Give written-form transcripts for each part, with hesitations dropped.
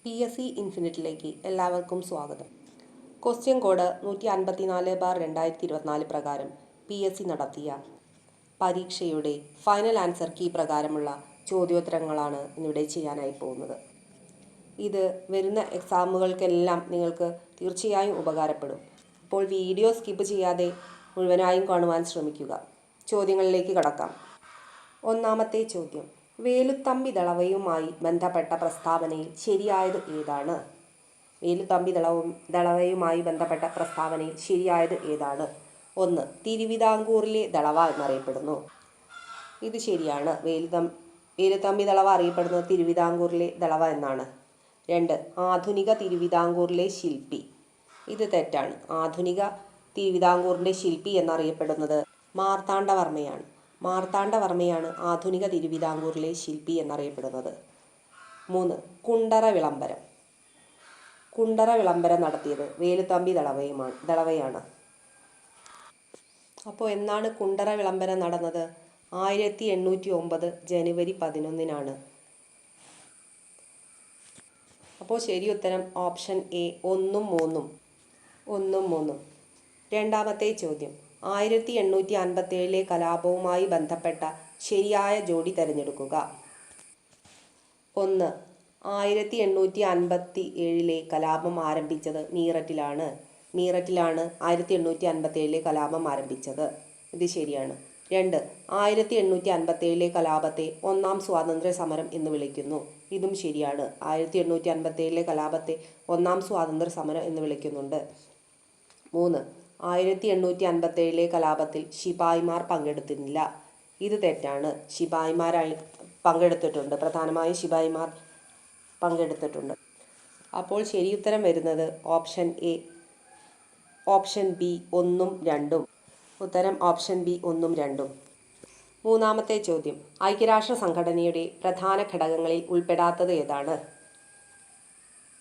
PSC ഇൻഫിനിറ്റിലേക്ക് എല്ലാവർക്കും സ്വാഗതം. Question code 154/2024 പ്രകാരം PSC നടത്തിയ പരീക്ഷയുടെ ഫൈനൽ ആൻസർ കീ പ്രകാരമുള്ള ചോദ്യോത്തരങ്ങളാണ് ഇന്നിവിടെ ചെയ്യാനായി പോകുന്നത്. ഇത് വരുന്ന എക്സാമുകൾക്കെല്ലാം നിങ്ങൾക്ക് തീർച്ചയായും ഉപകാരപ്പെടും. അപ്പോൾ വീഡിയോ സ്കിപ്പ് ചെയ്യാതെ മുഴുവനായും കാണുവാൻ ശ്രമിക്കുക. ചോദ്യങ്ങളിലേക്ക് കടക്കാം. ഒന്നാമത്തെ ചോദ്യം: വേലുത്തമ്പി ദളവയുമായി ബന്ധപ്പെട്ട പ്രസ്താവനയിൽ ശരിയായത് ഏതാണ്? വേലുത്തമ്പി ദളവയുമായി ബന്ധപ്പെട്ട പ്രസ്താവനയിൽ ശരിയായത് ഏതാണ്? 1. തിരുവിതാംകൂറിലെ ദളവ എന്നറിയപ്പെടുന്നു. ഇത് ശരിയാണ്. വേലുത്തമ്പി ദളവ അറിയപ്പെടുന്നത് തിരുവിതാംകൂറിലെ ദളവ എന്നാണ്. 2. ആധുനിക തിരുവിതാംകൂറിലെ ശില്പി. ഇത് തെറ്റാണ്. ആധുനിക തിരുവിതാംകൂറിൻ്റെ ശില്പി എന്നറിയപ്പെടുന്നത് മാർത്താണ്ഡവർമ്മയാണ്. മാർത്താണ്ഡവർമ്മയാണ് ആധുനിക തിരുവിതാംകൂറിലെ ശില്പി എന്നറിയപ്പെടുന്നത്. 3. കുണ്ടറ വിളംബരം. കുണ്ടറ വിളംബരം നടത്തിയത് വേലുത്തമ്പി ദളവയാണ്. അപ്പോൾ എന്നാണ് കുണ്ടറ വിളംബരം നടന്നത്? 1809 ജനുവരി 11-നാണ്. അപ്പോൾ ശരി ഉത്തരം ഓപ്ഷൻ എ 1ഉം 3ഉം. രണ്ടാമത്തെ ചോദ്യം: 1857 കലാപവുമായി ബന്ധപ്പെട്ട ശരിയായ ജോഡി തിരഞ്ഞെടുക്കുക. 1. 1857 കലാപം ആരംഭിച്ചത് മീററ്റിലാണ്. 1857 കലാപം ആരംഭിച്ചത്. ഇത് ശരിയാണ്. 2. 1857 കലാപത്തെ ഒന്നാം സ്വാതന്ത്ര്യ സമരം എന്ന് വിളിക്കുന്നു. ഇതും ശരിയാണ്. 1857 കലാപത്തെ ഒന്നാം സ്വാതന്ത്ര്യ സമരം എന്ന് വിളിക്കുന്നുണ്ട്. 3. 1857 കലാപത്തിൽ ശിപായിമാർ പങ്കെടുത്തിരുന്നില്ല. ഇത് തെറ്റാണ്. ശിപായിമാരായി പങ്കെടുത്തിട്ടുണ്ട്. പ്രധാനമായും ശിപായിമാർ പങ്കെടുത്തിട്ടുണ്ട്. അപ്പോൾ ശരിയുത്തരം വരുന്നത് ഓപ്ഷൻ എ, ഓപ്ഷൻ ബി 1ഉം 2ഉം. ഉത്തരം ഓപ്ഷൻ ബി 1ഉം 2ഉം. മൂന്നാമത്തെ ചോദ്യം: ഐക്യരാഷ്ട്ര സംഘടനയുടെ പ്രധാന ഘടകങ്ങളിൽ ഉൾപ്പെടാത്തത് ഏതാണ്?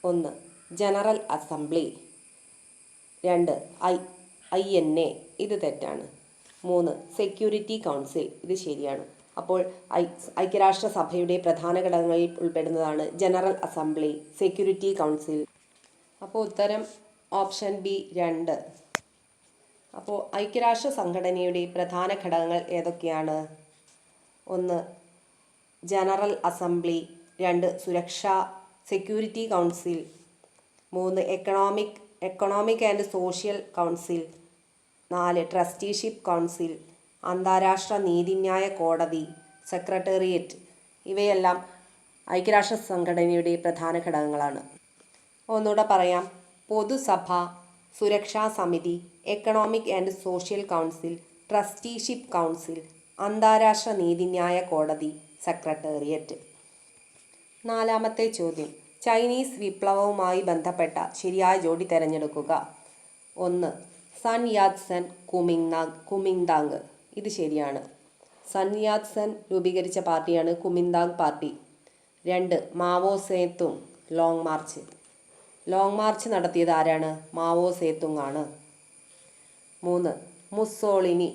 1. General assembly. 2. INA. ഇത് തെറ്റാണ്. 3. Security council. ഇത് ശരിയാണ്. അപ്പോൾ ഐക്യരാഷ്ട്ര സഭയുടെ പ്രധാന ഘടകങ്ങളിൽ ഉൾപ്പെടുന്നതാണ് ജനറൽ അസംബ്ലി, സെക്യൂരിറ്റി കൗൺസിൽ. അപ്പോൾ ഉത്തരം ഓപ്ഷൻ ബി 2. അപ്പോൾ ഐക്യരാഷ്ട്ര സംഘടനയുടെ പ്രധാന ഘടകങ്ങൾ ഏതൊക്കെയാണ്? 1. General assembly. 2. Security council. 3. Economic and social council. 4. Trusteeship council. അന്താരാഷ്ട്ര നീതിന്യായ കോടതി, സെക്രട്ടേറിയറ്റ്. ഇവയെല്ലാം ഐക്യരാഷ്ട്ര സംഘടനയുടെ പ്രധാന ഘടകങ്ങളാണ്. ഒന്നുകൂടെ പറയാം: പൊതുസഭ, സുരക്ഷാ സമിതി, economic and social council, trusteeship council, അന്താരാഷ്ട്ര നീതിന്യായ കോടതി, സെക്രട്ടേറിയറ്റ്. നാലാമത്തെ ചോദ്യം: ചൈനീസ് വിപ്ലവവുമായി ബന്ധപ്പെട്ട ശരിയായ ജോഡി തിരഞ്ഞെടുക്കുക. 1. സൻ യാത് സെൻ കുമിങ്താങ്. ഇത് ശരിയാണ്. സൻ യാത് സെൻ രൂപീകരിച്ച പാർട്ടിയാണ് Kuomintang party. 2. Mao Zedong long march നടത്തിയത് ആരാണ്? മാവോ സേതുങ് ആണ്. 3. Mussolini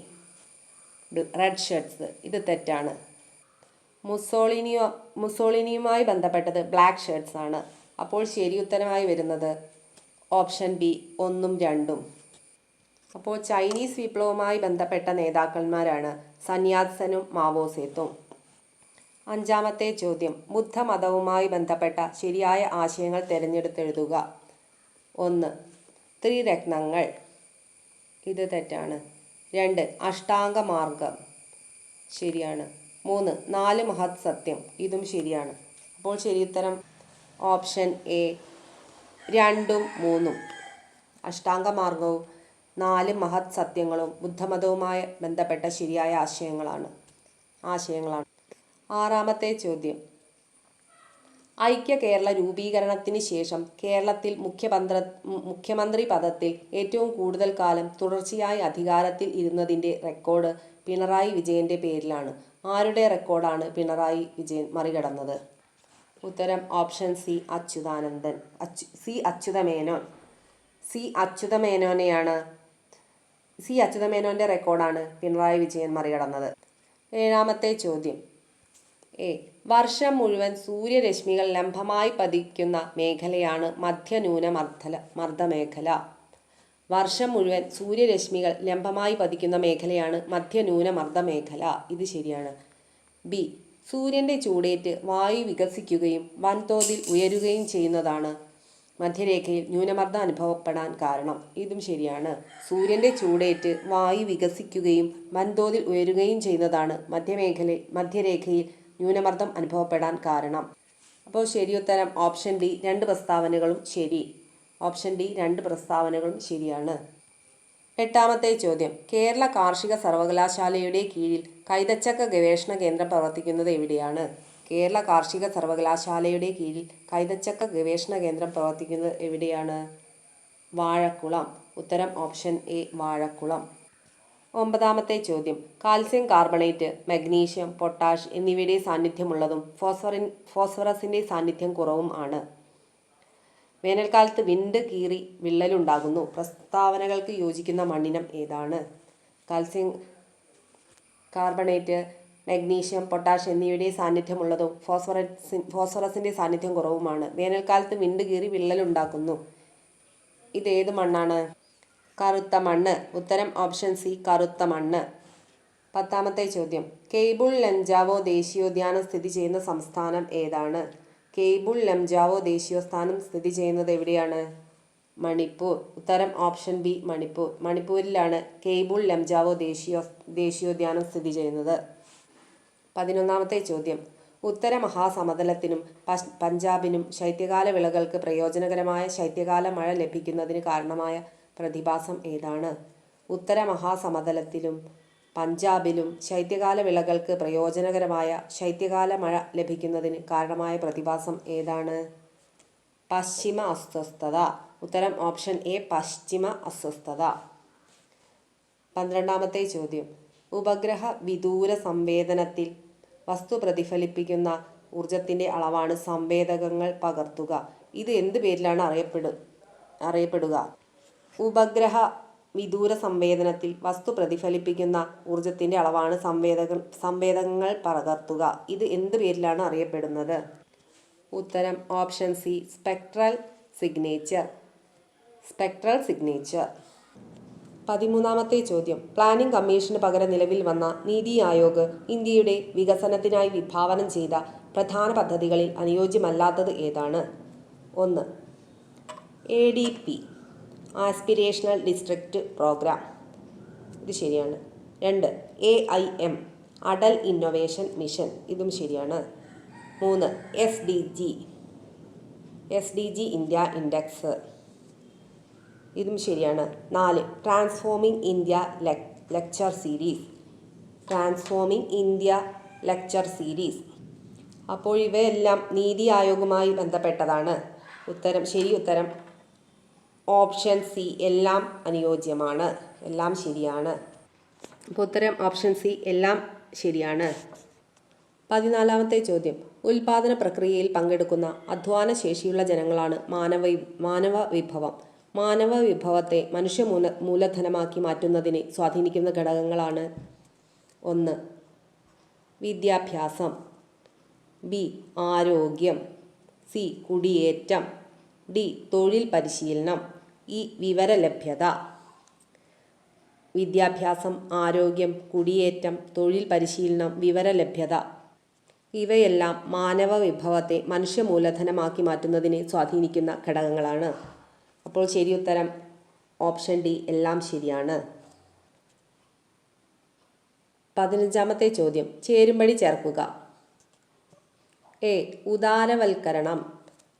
red shirts. ഇത് തെറ്റാണ്. മുസോളിനിയുമായി ബന്ധപ്പെട്ടത് ബ്ലാക്ക് ഷർട്ട്സ് ആണ്. അപ്പോൾ ശരി ഉത്തരമായി വരുന്നത് ഓപ്ഷൻ ബി 1ഉം 2ഉം. അപ്പോൾ ചൈനീസ് വിപ്ലവവുമായി ബന്ധപ്പെട്ട നേതാക്കന്മാരാണ് സൻ യാത് സെനും മാവോ സേതുങ്. അഞ്ചാമത്തെ ചോദ്യം: ബുദ്ധമതവുമായി ബന്ധപ്പെട്ട ശരിയായ ആശയങ്ങൾ തിരഞ്ഞെടുത്തെഴുതുക. 1. ത്രിരത്നങ്ങൾ. ഇത് തെറ്റാണ്. 2. അഷ്ടാംഗമാർഗം. ശരിയാണ്. 3. 4 മഹത് സത്യം. ഇതും ശരിയാണ്. അപ്പോൾ ശരിയുത്തരം ഓപ്ഷൻ എ 2ഉം 3ഉം. അഷ്ടാംഗമാർഗവും 4 മഹത് സത്യങ്ങളും ബുദ്ധമതവുമായി ബന്ധപ്പെട്ട ശരിയായ ആശയങ്ങളാണ്. ആറാമത്തെ ചോദ്യം: ഐക്യ കേരള രൂപീകരണത്തിന് ശേഷം കേരളത്തിൽ മുഖ്യമന്ത്രി പദത്തിൽ ഏറ്റവും കൂടുതൽ കാലം തുടർച്ചയായി അധികാരത്തിൽ ഇരുന്നതിൻ്റെ റെക്കോർഡ് പിണറായി വിജയൻ്റെ പേരിലാണ്. ആരുടെ റെക്കോർഡാണ് പിണറായി വിജയൻ മറികടന്നത്? ഉത്തരം ഓപ്ഷൻ സി അച്യുതമേനോൻ്റെ റെക്കോർഡാണ് പിണറായി വിജയൻ മറികടന്നത്. ഏഴാമത്തെ ചോദ്യം: എ. വർഷം മുഴുവൻ സൂര്യരശ്മികൾ ലംബമായി പതിക്കുന്ന മേഖലയാണ് മർദ്ദമേഖല. വർഷം മുഴുവൻ സൂര്യരശ്മികൾ ലംബമായി പതിക്കുന്ന മേഖലയാണ് മധ്യന്യൂനമർദ്ദമേഖല. ഇത് ശരിയാണ്. ബി. സൂര്യൻ്റെ ചൂടേറ്റ് വായു വികസിക്കുകയും വൻതോതിൽ ഉയരുകയും ചെയ്യുന്നതാണ് മധ്യരേഖയിൽ ന്യൂനമർദ്ദം അനുഭവപ്പെടാൻ കാരണം. ഇതും ശരിയാണ്. സൂര്യൻ്റെ ചൂടേറ്റ് വായു വികസിക്കുകയും വൻതോതിൽ ഉയരുകയും ചെയ്യുന്നതാണ് മധ്യരേഖയിൽ ന്യൂനമർദ്ദം അനുഭവപ്പെടാൻ കാരണം. അപ്പോൾ ശരിയുത്തരം ഓപ്ഷൻ ഡി, 2 പ്രസ്താവനകളും ശരി. ഓപ്ഷൻ ഡി 2 പ്രസ്താവനകളും ശരിയാണ്. 8ാമത്തെ ചോദ്യം. കേരള കാർഷിക സർവകലാശാലയുടെ കീഴിൽ കൈതച്ചക്ക ഗവേഷണ കേന്ദ്രം പ്രവർത്തിക്കുന്നത് എവിടെയാണ്? കേരള കാർഷിക സർവകലാശാലയുടെ കീഴിൽ കൈതച്ചക്ക ഗവേഷണ കേന്ദ്രം പ്രവർത്തിക്കുന്നത് എവിടെയാണ്? വാഴക്കുളം. ഉത്തരം ഓപ്ഷൻ എ, വാഴക്കുളം. 9ാമത്തെ ചോദ്യം. കാൽസ്യം കാർബണേറ്റ്, മഗ്നീഷ്യം, പൊട്ടാഷ് എന്നിവയുടെ സാന്നിധ്യമുള്ളതും ഫോസ്ഫറസിൻ്റെ സാന്നിധ്യം കുറവും ആണ്. വേനൽക്കാലത്ത് വിണ്ട് കീറി വിള്ളലുണ്ടാകുന്നു. പ്രസ്താവനകൾക്ക് യോജിക്കുന്ന മണ്ണിനം ഏതാണ്? കാൽസ്യം കാർബണേറ്റ്, മഗ്നീഷ്യം, പൊട്ടാഷ് എന്നിവയുടെ സാന്നിധ്യമുള്ളതും ഫോസ്ഫറസിൻ്റെ സാന്നിധ്യം കുറവുമാണ്. വേനൽക്കാലത്ത് വിണ്ട് കീറി വിള്ളലുണ്ടാക്കുന്നു. ഇതേത് മണ്ണാണ്? കറുത്ത മണ്ണ്. ഉത്തരം ഓപ്ഷൻ സി, കറുത്ത മണ്ണ്. 10ാമത്തെ ചോദ്യം. കെയ്ബുൾ ലംജാവോ ദേശീയോദ്യാനം സ്ഥിതി ചെയ്യുന്ന സംസ്ഥാനം ഏതാണ്? കെയ്ബുൾ ലംജാവോ ദേശീയോദ്യാനം സ്ഥിതി ചെയ്യുന്നത് എവിടെയാണ്? മണിപ്പൂർ. ഉത്തരം ഓപ്ഷൻ ബി, മണിപ്പൂർ. മണിപ്പൂരിലാണ് കെയ്ബുൾ ലംജാവോ ദേശീയോദ്യാനം സ്ഥിതി ചെയ്യുന്നത്. 11ാമത്തെ ചോദ്യം. ഉത്തര മഹാസമതലത്തിനും പഞ്ചാബിനും ശൈത്യകാല വിളകൾക്ക് പ്രയോജനകരമായ ശൈത്യകാല മഴ ലഭിക്കുന്നതിന് കാരണമായ പ്രതിഭാസം ഏതാണ്? ഉത്തര മഹാസമതലത്തിലും പഞ്ചാബിലും ശൈത്യകാല വിളകൾക്ക് പ്രയോജനകരമായ ശൈത്യകാല മഴ ലഭിക്കുന്നതിന് കാരണമായ പ്രതിഭാസം ഏതാണ്? പശ്ചിമ അസ്വസ്ഥത. ഉത്തരം ഓപ്ഷൻ എ, പശ്ചിമ അസ്വസ്ഥത. 12ാമത്തെ ചോദ്യം. ഉപഗ്രഹ വിദൂര സംവേദനത്തിൽ വസ്തു പ്രതിഫലിപ്പിക്കുന്ന ഊർജത്തിൻ്റെ അളവാണ് സംവേദകങ്ങൾ പകർത്തുക. ഇത് എന്ത് പേരിലാണ് അറിയപ്പെടുക? ഉപഗ്രഹ വിദൂര സംവേദനത്തിൽ വസ്തു പ്രതിഫലിപ്പിക്കുന്ന ഊർജത്തിൻ്റെ അളവാണ് സംവേദകങ്ങൾ പകർത്തുക. ഇത് എന്ത് പേരിലാണ് അറിയപ്പെടുന്നത്? ഉത്തരം ഓപ്ഷൻ സി, സ്പെക്ട്രൽ സിഗ്നേച്ചർ. 13ാമത്തെ ചോദ്യം. പ്ലാനിംഗ് കമ്മീഷന് പകരം നിലവിൽ വന്ന നീതി ആയോഗ് ഇന്ത്യയുടെ വികസനത്തിനായി വിഭാവനം ചെയ്ത പ്രധാന പദ്ധതികളിൽ അനുയോജ്യമല്ലാത്തത് ഏതാണ്? 1. ADP, aspirational district programme. ഇത് ശരിയാണ്. 2. AIM, Atal innovation mission. ഇതും ശരിയാണ്. 3. SDG India index. ഇതും ശരിയാണ്. 4. Transforming India lecture series. അപ്പോൾ ഇവയെല്ലാം നീതി ആയോഗുമായി ബന്ധപ്പെട്ടതാണ്. ശരി ഉത്തരം ഓപ്ഷൻ സി, എല്ലാം അനുയോജ്യമാണ്. എല്ലാം ശരിയാണ്. അപ്പോൾ ഉത്തരം ഓപ്ഷൻ സി, എല്ലാം ശരിയാണ്. 14ാമത്തെ ചോദ്യം. ഉൽപാദന പ്രക്രിയയിൽ പങ്കെടുക്കുന്ന അധ്വാന ശേഷിയുള്ള ജനങ്ങളാണ് മാനവ വിഭവം. മാനവ വിഭവത്തെ മനുഷ്യ മൂലധനമാക്കി മാറ്റുന്നതിനെ സ്വാധീനിക്കുന്ന ഘടകങ്ങളാണ്: 1. വിദ്യാഭ്യാസം, ബി. ആരോഗ്യം, സി. കുടിയേറ്റം, ഡി. തൊഴിൽ പരിശീലനം, ഇ. വിവരലഭ്യത. വിദ്യാഭ്യാസം, ആരോഗ്യം, കുടിയേറ്റം, തൊഴിൽ പരിശീലനം, വിവരലഭ്യത ഇവയെല്ലാം മാനവ വിഭവത്തെ മനുഷ്യ മൂലധനമാക്കി മാറ്റുന്നതിനെ സ്വാധീനിക്കുന്ന ഘടകങ്ങളാണ്. അപ്പോൾ ശരിയുത്തരം ഓപ്ഷൻ ഡി, എല്ലാം ശരിയാണ്. 15ാമത്തെ ചോദ്യം. ചേരുംപടി ചേർക്കുക. എ. ഉദാരവൽക്കരണം.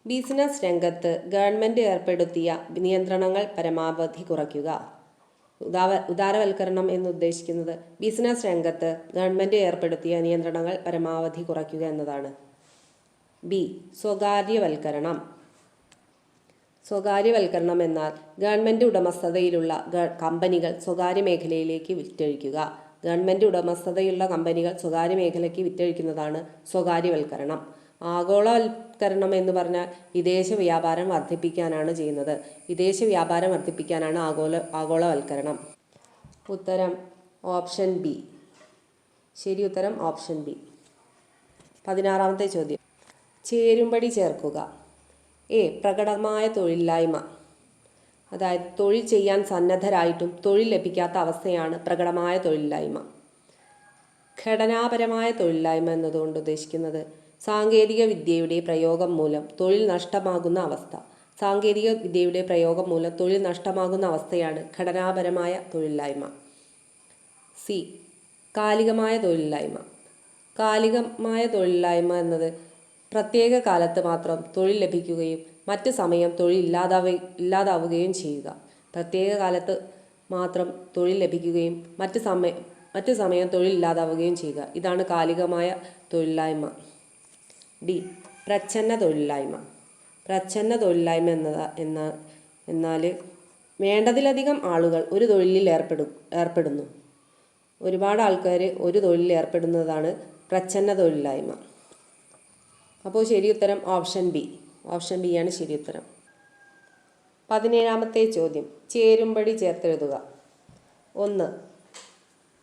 ബിസിനസ് രംഗത്ത് ഗവൺമെൻറ് ഏർപ്പെടുത്തിയ നിയന്ത്രണങ്ങൾ പരമാവധി കുറയ്ക്കുക. ഉദാരവൽക്കരണം എന്ന് ഉദ്ദേശിക്കുന്നത് ബിസിനസ് രംഗത്ത് ഗവൺമെൻറ് ഏർപ്പെടുത്തിയ നിയന്ത്രണങ്ങൾ പരമാവധി കുറയ്ക്കുക എന്നതാണ്. ബി. സ്വകാര്യവൽക്കരണം. സ്വകാര്യവൽക്കരണം എന്നാൽ ഗവൺമെൻറ് ഉടമസ്ഥതയിലുള്ള കമ്പനികൾ സ്വകാര്യ മേഖലയിലേക്ക് വിറ്റഴിക്കുക. ഗവൺമെൻറ് ഉടമസ്ഥതയുള്ള കമ്പനികൾ സ്വകാര്യ മേഖലയ്ക്ക് വിറ്റഴിക്കുന്നതാണ് സ്വകാര്യവൽക്കരണം. ആഗോളവൽക്കരണം എന്ന് പറഞ്ഞാൽ വിദേശ വ്യാപാരം വർദ്ധിപ്പിക്കാനാണ് ചെയ്യുന്നത്. വിദേശ വ്യാപാരം വർദ്ധിപ്പിക്കാനാണ് ആഗോളവൽക്കരണം. ഉത്തരം ഓപ്ഷൻ ബി. ശരി ഉത്തരം ഓപ്ഷൻ ബി. 16-ാമത്തെ ചോദ്യം. ചേരുംപടി ചേർക്കുക. എ. പ്രകടമായ തൊഴിലില്ലായ്മ. അതായത് തൊഴിൽ ചെയ്യാൻ സന്നദ്ധരായിട്ടും തൊഴിൽ ലഭിക്കാത്ത അവസ്ഥയാണ് പ്രകടമായ തൊഴിലില്ലായ്മ. ഘടനാപരമായ തൊഴിലില്ലായ്മ എന്നതുകൊണ്ട് ഉദ്ദേശിക്കുന്നത് സാങ്കേതിക വിദ്യയുടെ പ്രയോഗം മൂലം തൊഴിൽ നഷ്ടമാകുന്ന അവസ്ഥ. സാങ്കേതിക വിദ്യയുടെ പ്രയോഗം മൂലം തൊഴിൽ നഷ്ടമാകുന്ന അവസ്ഥയാണ് ഘടനാപരമായ തൊഴിലില്ലായ്മ. സി. കാലികമായ തൊഴിലില്ലായ്മ. കാലികമായ തൊഴിലില്ലായ്മ എന്നത് പ്രത്യേക കാലത്ത് മാത്രം തൊഴിൽ ലഭിക്കുകയും മറ്റ് സമയം തൊഴിൽ ഇല്ലാതാവുകയും ചെയ്യുക. പ്രത്യേക കാലത്ത് മാത്രം തൊഴിൽ ലഭിക്കുകയും മറ്റ് സമയം തൊഴിൽ ഇല്ലാതാവുകയും ചെയ്യുക. ഇതാണ് കാലികമായ തൊഴിലില്ലായ്മ. ഡി. പ്രച്ഛന്ന തൊഴിലില്ലായ്മ. പ്രച്ഛന്ന തൊഴിലില്ലായ്മ എന്നാൽ വേണ്ടതിലധികം ആളുകൾ ഒരു തൊഴിലിൽ ഏർപ്പെടുന്നു. ഒരുപാട് ആൾക്കാർ ഒരു തൊഴിലിൽ ഏർപ്പെടുന്നതാണ് പ്രച്ഛന്ന തൊഴിലില്ലായ്മ. അപ്പോൾ ശരി ഉത്തരം ഓപ്ഷൻ ബി. ഓപ്ഷൻ ബി ആണ് ശരി ഉത്തരം. 17-ാമത്തെ ചോദ്യം. ചേരുംപടി ചേർത്തെഴുതുക. 1.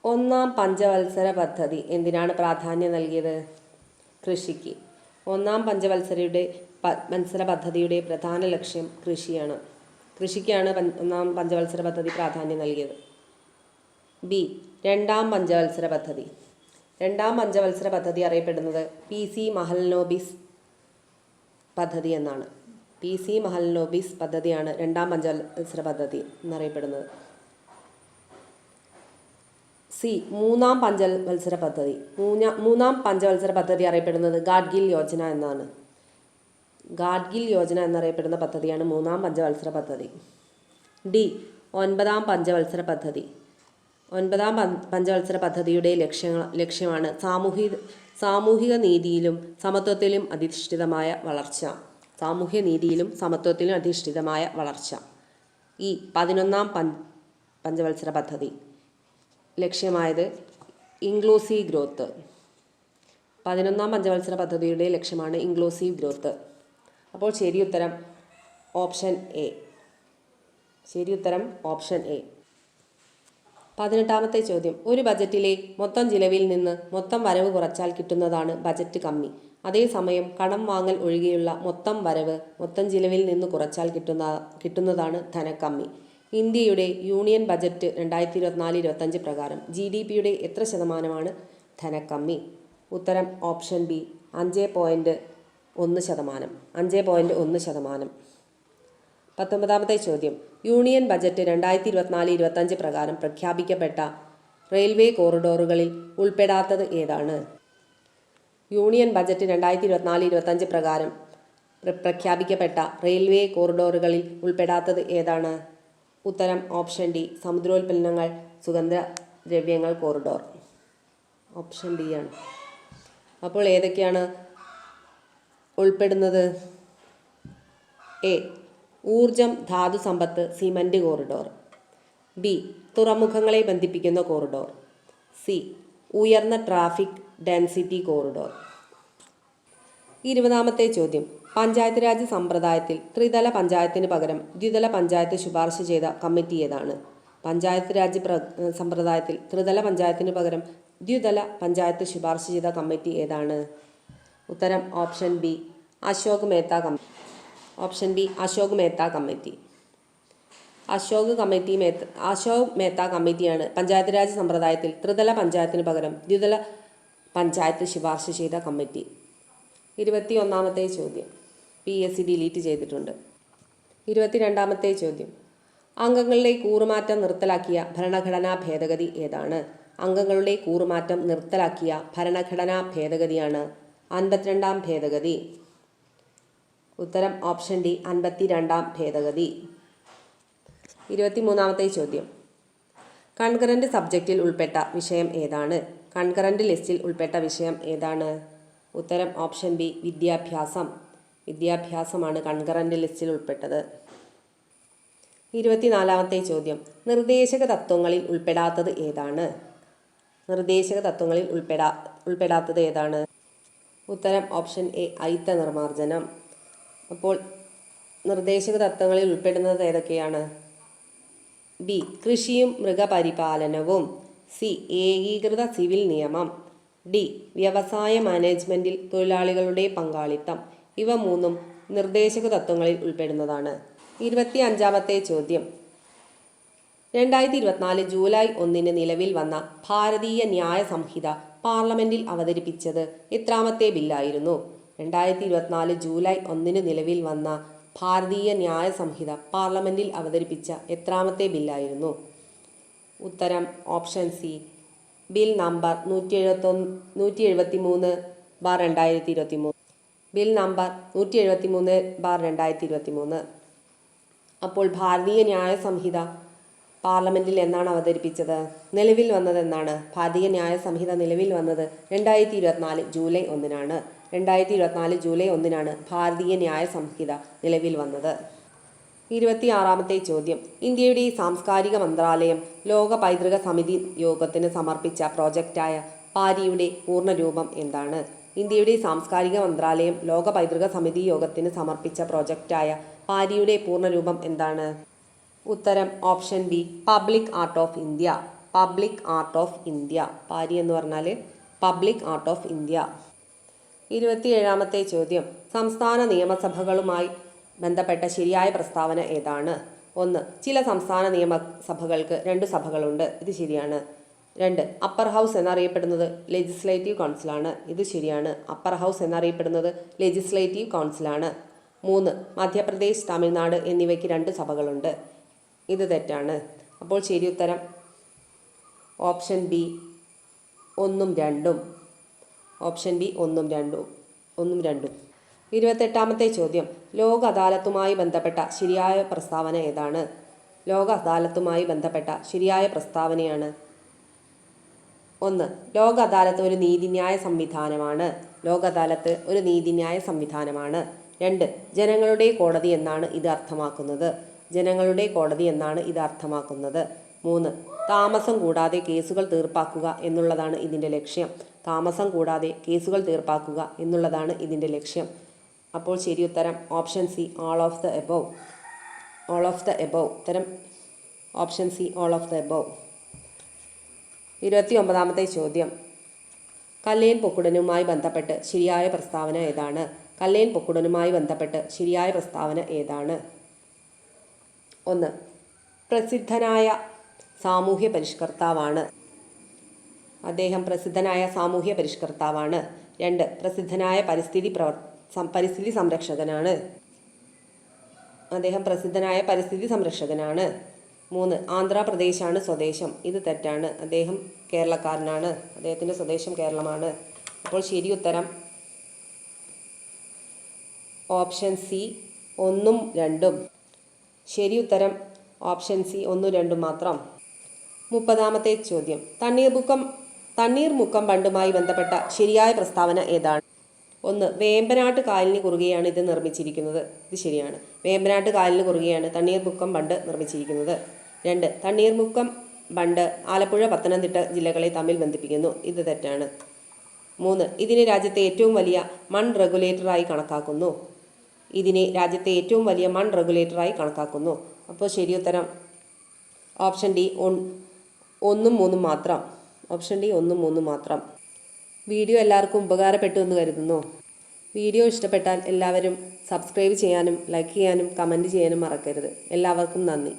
ഒന്നാം പഞ്ചവത്സര പദ്ധതി എന്തിനാണ് പ്രാധാന്യം നൽകിയത്? കൃഷിക്ക്. ഒന്നാം പഞ്ചവത്സര പദ്ധതിയുടെ പ്രധാന ലക്ഷ്യം കൃഷിയാണ്. കൃഷിക്കാണ് ഒന്നാം പഞ്ചവത്സര പദ്ധതി പ്രാധാന്യം നൽകിയത്. ബി. രണ്ടാം പഞ്ചവത്സര പദ്ധതി. രണ്ടാം പഞ്ചവത്സര പദ്ധതി അറിയപ്പെടുന്നത് PC മഹലനോബിസ് പദ്ധതി എന്നാണ്. PC മഹലനോബിസ് പദ്ധതിയാണ് രണ്ടാം പഞ്ചവത്സര പദ്ധതി എന്നറിയപ്പെടുന്നത്. സി. മൂന്നാം പഞ്ചവത്സര പദ്ധതി. മൂന്നാം പഞ്ചവത്സര പദ്ധതി അറിയപ്പെടുന്നത് ഗാഡ്ഗിൽ യോജന എന്നാണ്. ഗാഡ്ഗിൽ യോജന എന്നറിയപ്പെടുന്ന പദ്ധതിയാണ് മൂന്നാം പഞ്ചവത്സര പദ്ധതി. ഡി. ഒൻപതാം പഞ്ചവത്സര പദ്ധതി. ഒൻപതാം പഞ്ചവത്സര പദ്ധതിയുടെ ലക്ഷ്യമാണ് സാമൂഹിക നീതിയിലും സമത്വത്തിലും അധിഷ്ഠിതമായ വളർച്ച. സാമൂഹ്യ നീതിയിലും സമത്വത്തിലും അധിഷ്ഠിതമായ വളർച്ച. ഈ 11-ാം പഞ്ചവത്സര പദ്ധതി ലക്ഷ്യമായത് ഇൻക്ലൂസീവ് ഗ്രോത്ത്. 11-ാം പഞ്ചവത്സര പദ്ധതിയുടെ ലക്ഷ്യമാണ് ഇൻക്ലൂസീവ് ഗ്രോത്ത്. അപ്പോൾ ശരി ഉത്തരം ഓപ്ഷൻ എ. ശരി ഉത്തരം ഓപ്ഷൻ എ. 18-ാമത്തെ ചോദ്യം. ഒരു ബജറ്റിലെ മൊത്തം ചിലവിൽ നിന്ന് മൊത്തം വരവ് കുറച്ചാൽ കിട്ടുന്നതാണ് ബജറ്റ് കമ്മി. അതേസമയം കടം വാങ്ങൽ ഒഴികെയുള്ള മൊത്തം വരവ് മൊത്തം ചിലവിൽ നിന്ന് കുറച്ചാൽ കിട്ടുന്നതാണ് ധനക്കമ്മി. ഇന്ത്യയുടെ യൂണിയൻ ബജറ്റ് 2024-25 പ്രകാരം GDPയുടെ എത്ര ശതമാനമാണ് ധനക്കമ്മി? ഉത്തരം ഓപ്ഷൻ ബി 5.1%. 5.1%. 19-ാമത്തെ ചോദ്യം. യൂണിയൻ ബജറ്റ് 2024-25 പ്രകാരം പ്രഖ്യാപിക്കപ്പെട്ട റെയിൽവേ കോറിഡോറുകളിൽ ഉൾപ്പെടാത്തത് ഏതാണ്? യൂണിയൻ ബജറ്റ് 2024-25 പ്രകാരം പ്രഖ്യാപിക്കപ്പെട്ട റെയിൽവേ കോറിഡോറുകളിൽ ഉൾപ്പെടാത്തത് ഏതാണ്? ഉത്തരം ഓപ്ഷൻ ഡി സമുദ്രോൽപ്പന്നങ്ങൾ സുഗന്ധദ്രവ്യങ്ങൾ കോറിഡോർ. ഓപ്ഷൻ ഡി ആണ്. അപ്പോൾ ഏതൊക്കെയാണ് ഉൾപ്പെടുന്നത്? എ. ഊർജം, ധാതു സമ്പത്ത്, സിമന്റ് കോറിഡോർ. ബി. തുറമുഖങ്ങളെ ബന്ധിപ്പിക്കുന്ന കോറിഡോർ. സി. ഉയർന്ന ട്രാഫിക് ഡെൻസിറ്റി കോറിഡോർ. 20-ാമത്തെ ചോദ്യം. പഞ്ചായത്ത് രാജ് സമ്പ്രദായത്തിൽ ത്രിതല പഞ്ചായത്തിന് പകരം ദ്വിതല പഞ്ചായത്ത് ശുപാർശ ചെയ്ത കമ്മിറ്റി ഏതാണ്? പഞ്ചായത്ത് രാജ് സമ്പ്രദായത്തിൽ ത്രിതല പഞ്ചായത്തിന് പകരം ദ്വിതല പഞ്ചായത്ത് ശുപാർശ ചെയ്ത കമ്മിറ്റി ഏതാണ്? ഉത്തരം option B Ashok Mehta committee. Option B Ashok Mehta committee. Ashok Mehta കമ്മിറ്റിയാണ് പഞ്ചായത്ത് രാജ് സമ്പ്രദായത്തിൽ ത്രിതല പഞ്ചായത്തിന് പകരം ദ്വിതല പഞ്ചായത്ത് ശുപാർശ ചെയ്ത കമ്മിറ്റി. 21-ാമത്തെ ചോദ്യം. PSC ഡിലീറ്റ് ചെയ്തിട്ടുണ്ട്. 22-ാമത്തെ ചോദ്യം. അംഗങ്ങളുടെ കൂറുമാറ്റം നിർത്തലാക്കിയ ഭരണഘടനാ ഭേദഗതി ഏതാണ്? അംഗങ്ങളുടെ കൂറുമാറ്റം നിർത്തലാക്കിയ ഭരണഘടനാ ഭേദഗതിയാണ് 52-ാം ഭേദഗതി. ഉത്തരം ഓപ്ഷൻ ഡി 52-ാം ഭേദഗതി. 23-ാമത്തെ ചോദ്യം. കൺകറന്റ് സബ്ജക്റ്റിൽ ഉൾപ്പെട്ട വിഷയം ഏതാണ്? കൺകറന്റ് ലിസ്റ്റിൽ ഉൾപ്പെട്ട വിഷയം ഏതാണ്? ഉത്തരം ഓപ്ഷൻ ബി വിദ്യാഭ്യാസം. വിദ്യാഭ്യാസമാണ് കൺകറന്റ് ലിസ്റ്റിൽ ഉൾപ്പെട്ടത്. 24-ാമത്തെ ചോദ്യം. നിർദ്ദേശക തത്വങ്ങളിൽ ഉൾപ്പെടാത്തത് ഏതാണ്? നിർദ്ദേശക തത്വങ്ങളിൽ ഉൾപ്പെടാത്തത് ഏതാണ്? ഉത്തരം ഓപ്ഷൻ എ അയിത്ത നിർമ്മാർജ്ജനം. അപ്പോൾ നിർദ്ദേശക തത്വങ്ങളിൽ ഉൾപ്പെടുന്നത് ഏതൊക്കെയാണ്? ബി കൃഷിയും മൃഗപരിപാലനവും. സി ഏകീകൃത സിവിൽ നിയമം. ഡി. വ്യവസായ മാനേജ്മെന്റിൽ തൊഴിലാളികളുടെ പങ്കാളിത്തം. ഇവ മൂന്നും നിർദ്ദേശക തത്വങ്ങളിൽ ഉൾപ്പെടുന്നതാണ്. 25-ാമത്തെ ചോദ്യം. 2024 ജൂലൈ 1 നിലവിൽ വന്ന ഭാരതീയ ന്യായ സംഹിത പാർലമെന്റിൽ അവതരിപ്പിച്ചത് എത്രാമത്തെ ബില്ലായിരുന്നു? 2024 ജൂലൈ 1 നിലവിൽ വന്ന ഭാരതീയ ന്യായ സംഹിത പാർലമെന്റിൽ അവതരിപ്പിച്ച എത്രാമത്തെ ബില്ലായിരുന്നു? ഉത്തരം option C, bill number 173/2023. Bill number 173/2023. അപ്പോൾ ഭാരതീയ ന്യായ സംഹിത പാർലമെന്റിൽ എന്നാണ് അവതരിപ്പിച്ചത്? നിലവിൽ വന്നത് എന്നാണ്? ഭാരതീയ ന്യായ സംഹിത നിലവിൽ വന്നത് 2024 ജൂലൈ 1 2024 ജൂലൈ 1 ഭാരതീയ ന്യായ സംഹിത നിലവിൽ വന്നത്. 26-ാമത്തെ ചോദ്യം. ഇന്ത്യയുടെ സാംസ്കാരിക മന്ത്രാലയം ലോക പൈതൃക സമിതി യോഗത്തിന് സമർപ്പിച്ച പ്രോജക്റ്റായ പാരിയുടെ പൂർണ്ണരൂപം എന്താണ്? ഇന്ത്യയുടെ സാംസ്കാരിക മന്ത്രാലയം ലോക പൈതൃക സമിതി യോഗത്തിന് സമർപ്പിച്ച പ്രോജക്റ്റായ പാരിയുടെ പൂർണ്ണരൂപം എന്താണ്? ഉത്തരം option B, public art of India. Public art of India. PARI എന്ന് പറഞ്ഞാൽ പബ്ലിക് ആർട്ട് ഓഫ് ഇന്ത്യ. 27-ാമത്തെ ചോദ്യം. സംസ്ഥാന നിയമസഭകളുമായി ബന്ധപ്പെട്ട ശരിയായ പ്രസ്താവന ഏതാണ്? 1. ചില സംസ്ഥാന നിയമസഭകൾക്ക് 2 സഭകളുണ്ട്. ഇത് ശരിയാണ്. 2. അപ്പർ ഹൗസ് എന്നറിയപ്പെടുന്നത് ലെജിസ്ലേറ്റീവ് കൗൺസിലാണ്. ഇത് ശരിയാണ്. അപ്പർ ഹൗസ് എന്നറിയപ്പെടുന്നത് ലെജിസ്ലേറ്റീവ് കൗൺസിലാണ്. 3. മധ്യപ്രദേശ്, തമിഴ്നാട് എന്നിവയ്ക്ക് 2 സഭകളുണ്ട്. ഇത് തെറ്റാണ്. അപ്പോൾ ശരി ഉത്തരം ഓപ്ഷൻ ബി 1ഉം 2ഉം. ഓപ്ഷൻ ബി 1ഉം 2ഉം. 28-ാമത്തെ ചോദ്യം. ലോക അദാലത്തുമായി ബന്ധപ്പെട്ട ശരിയായ പ്രസ്താവന ഏതാണ്? ലോക അദാലത്തുമായി ബന്ധപ്പെട്ട ശരിയായ പ്രസ്താവനയാണ് 1. ലോക അദാലത്ത് ഒരു നീതിന്യായ സംവിധാനമാണ്. ലോക അദാലത്ത് ഒരു നീതിന്യായ സംവിധാനമാണ്. 2. ജനങ്ങളുടെ കോടതി എന്നാണ് ഇത് അർത്ഥമാക്കുന്നത്. ജനങ്ങളുടെ കോടതി എന്നാണ് ഇത് അർത്ഥമാക്കുന്നത്. 3. താമസം കൂടാതെ കേസുകൾ തീർപ്പാക്കുക എന്നുള്ളതാണ് ഇതിൻ്റെ ലക്ഷ്യം. താമസം കൂടാതെ കേസുകൾ തീർപ്പാക്കുക എന്നുള്ളതാണ് ഇതിൻ്റെ ലക്ഷ്യം. അപ്പോൾ ശരി ഉത്തരം option C, all of the above. All of the above. ഉത്തരം option C, all of the above. 29-ാമത്തെ ചോദ്യം. കല്ലേൻ പൊക്കുടനുമായി ബന്ധപ്പെട്ട് ശരിയായ പ്രസ്താവന ഏതാണ്? കല്ലേൻ പൊക്കുടനുമായി ബന്ധപ്പെട്ട് ശരിയായ പ്രസ്താവന ഏതാണ്? 1. പ്രസിദ്ധനായ സാമൂഹ്യ പരിഷ്കർത്താവാണ്. അദ്ദേഹം പ്രസിദ്ധനായ സാമൂഹ്യ പരിഷ്കർത്താവാണ്. 2. പ്രസിദ്ധനായ പരിസ്ഥിതി സംരക്ഷകനാണ്. അദ്ദേഹം പ്രസിദ്ധനായ പരിസ്ഥിതി സംരക്ഷകനാണ്. 3. ആന്ധ്രാപ്രദേശാണ് സ്വദേശം. ഇത് തെറ്റാണ്. അദ്ദേഹം കേരളക്കാരനാണ്. അദ്ദേഹത്തിൻ്റെ സ്വദേശം കേരളമാണ്. അപ്പോൾ ശരി ഉത്തരം ഓപ്ഷൻ സി 1ഉം 2ഉം. ശരി ഉത്തരം ഓപ്ഷൻ സി 1ഉം 2ഉം മാത്രം. 30-ാമത്തെ ചോദ്യം. തണ്ണീർമുക്കം ബണ്ടുമായി ബന്ധപ്പെട്ട ശരിയായ പ്രസ്താവന ഏതാണ്? 1. വേമ്പനാട്ട് കായലിന് കുറുകെയാണ് ഇത് നിർമ്മിച്ചിരിക്കുന്നത്. ഇത് ശരിയാണ്. വേമ്പനാട്ട് കായലിന് കുറുകെയാണ് തണ്ണീർമുക്കം ബണ്ട് നിർമ്മിച്ചിരിക്കുന്നത്. 2. തണ്ണീർമുക്കം ബണ്ട് ആലപ്പുഴ, പത്തനംതിട്ട ജില്ലകളെ തമ്മിൽ ബന്ധിപ്പിക്കുന്നു. ഇത് തെറ്റാണ്. 3. ഇതിനെ രാജ്യത്തെ ഏറ്റവും വലിയ മൺ റെഗുലേറ്ററായി കണക്കാക്കുന്നു. അപ്പോൾ ശരി ഉത്തരം ഓപ്ഷൻ ഡി 1ഉം 3ഉം മാത്രം. ഓപ്ഷൻ ഡി 1ഉം 3ഉം മാത്രം. വീഡിയോ എല്ലാവർക്കും ഉപകാരപ്പെട്ടു എന്ന് കരുതുന്നു. വീഡിയോ ഇഷ്ടപ്പെട്ടാൽ എല്ലാവരും സബ്സ്ക്രൈബ് ചെയ്യാനും ലൈക്ക് ചെയ്യാനും കമൻറ്റ് ചെയ്യാനും മറക്കരുത്. എല്ലാവർക്കും നന്ദി.